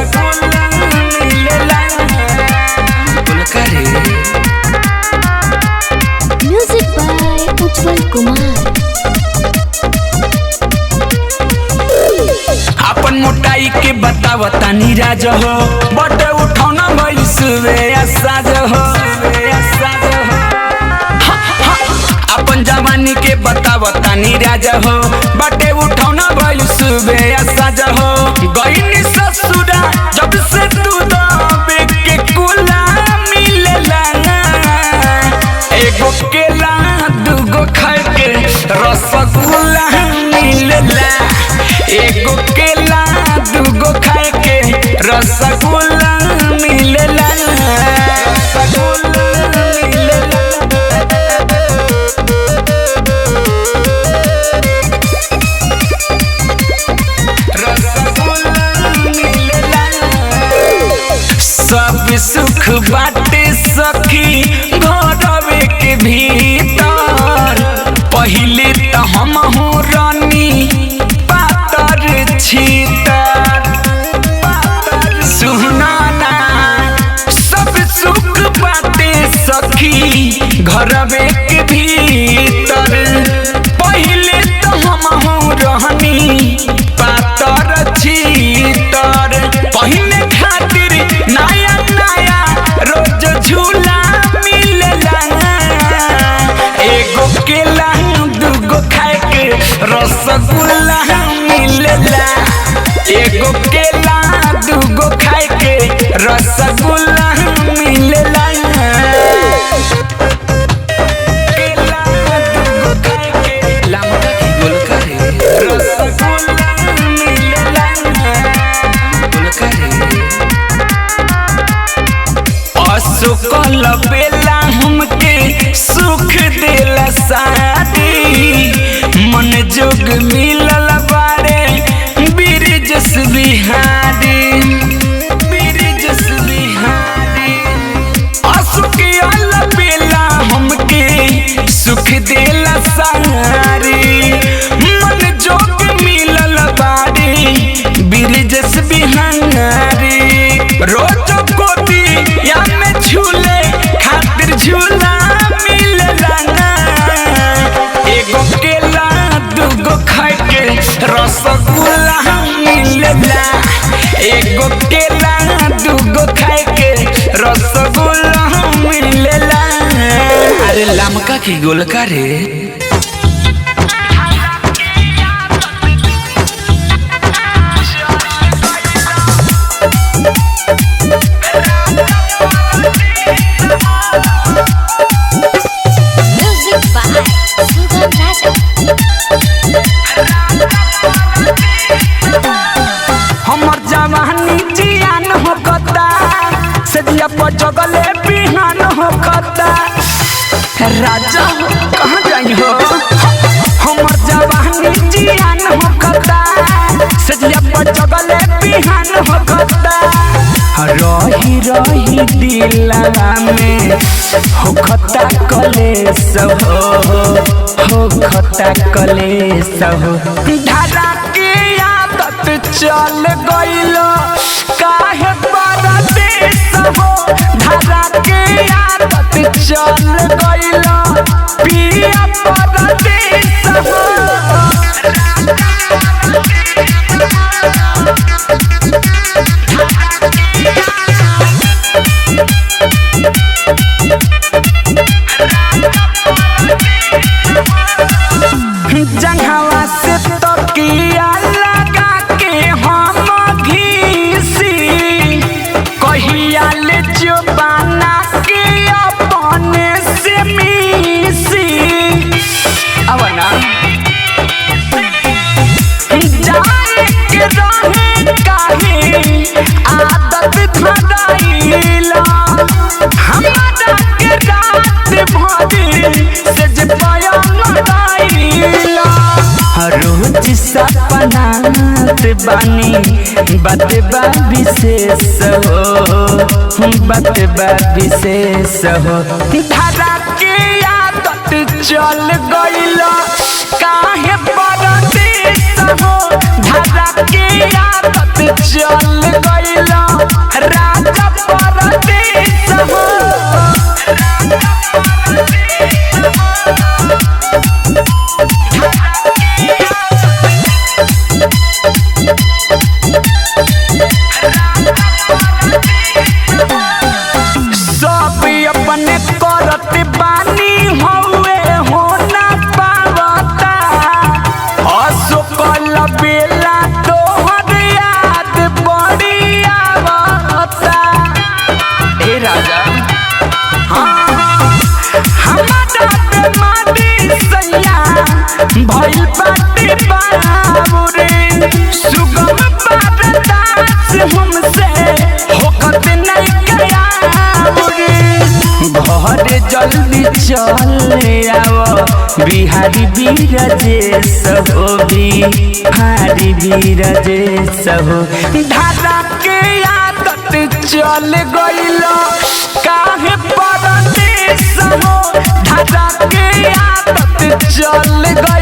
रसगुल्ला मिलेला गुलकारी। Music by उज्जवल कुमार। अपन मोटाई के बतावता नीराज हो बटे उठौना सुबह साज हो। अपन जवानी के बतावता नीराज हो बटे उठौना सुबह साज हो। गईनी ससुरा जब से तू दबे के कुला मिलेला एगो केला दूगो खाए के रसगुल्ला मिलेला। एगो केला दूगो खाए के रसगुल्ला मिलेला रसगुल्ला मिलेला। रसगुल्ला मिलेला। सब सुख बाटे सखी घरवे के भीतर। पहिले तो हम हो रानी छीतर सुनाना सब सुख बाटे सखी घरवे के भीतर। पहिले तो हम हो रहनी पातर छीतर। पहले खातिर नया नया रोज झूला मिलेला। एगो केला दूगो खाए के रसगुल्ला मिलेला। एगो केला दूगो खाए के रसगुल्ला मिलेला। केला दूगो खाए के लमका की गुलकारी रसगुल्ला मिलेला गुलकारी। असुकल बेला हमके सुख देला शादी। मन जोग मिलल बारे बिरजस बिहारी बिरजस बिहारी। असुकल बेला हमके सुख देला सारी। मन जोग मिलल बारे बिरजस बिहारी। रोज गोदी या में झूले खातिर झूला मिलेला। एगो केला दूगो खाए के रसगुल्ला मिलेला। एगो केला दूगो खाए के रसगुल्ला मिलेला। अरे लमका की गुलकारी। म्यूजिक बाय सुगम राजा। हमर जवानी जियान होकता सजिया पर जगले बिहान होकता। राजा कहाँ जाई हो। हमर जवानी जियान होकता सजिया पर जगले बिहान होकता। रही रही दिलवा में होखता कलेश होखता कलेश हो। धारा के आदत चल गइल काहे परदेश हो। धारा के आदत चल गइल पिया परदेश हो। जंघवा से तकिया लगा के हम घीसी। कहिया ले जो बना के अपने से मिसी। अब ना जाए के रहे काहे आदत धराइला। हमारा के रात भरी से जे पाया लड़ाइला। रोज सपनात बानी बात बा विशेष हो बात बा विशेष हो। धारा के आदत चल गइल काहे परदेश हो। धारा के आदत चल गइल भइल बाटे बाबूरे सुगम बरदास हमसे होकर नहीं गया घरे जल्दी चल आओ बिहारी बीरजेश हो बिहारी बीरजेश हो धारा के आदत चल गइल काहे परदेश हो धारा के आदत चल गइल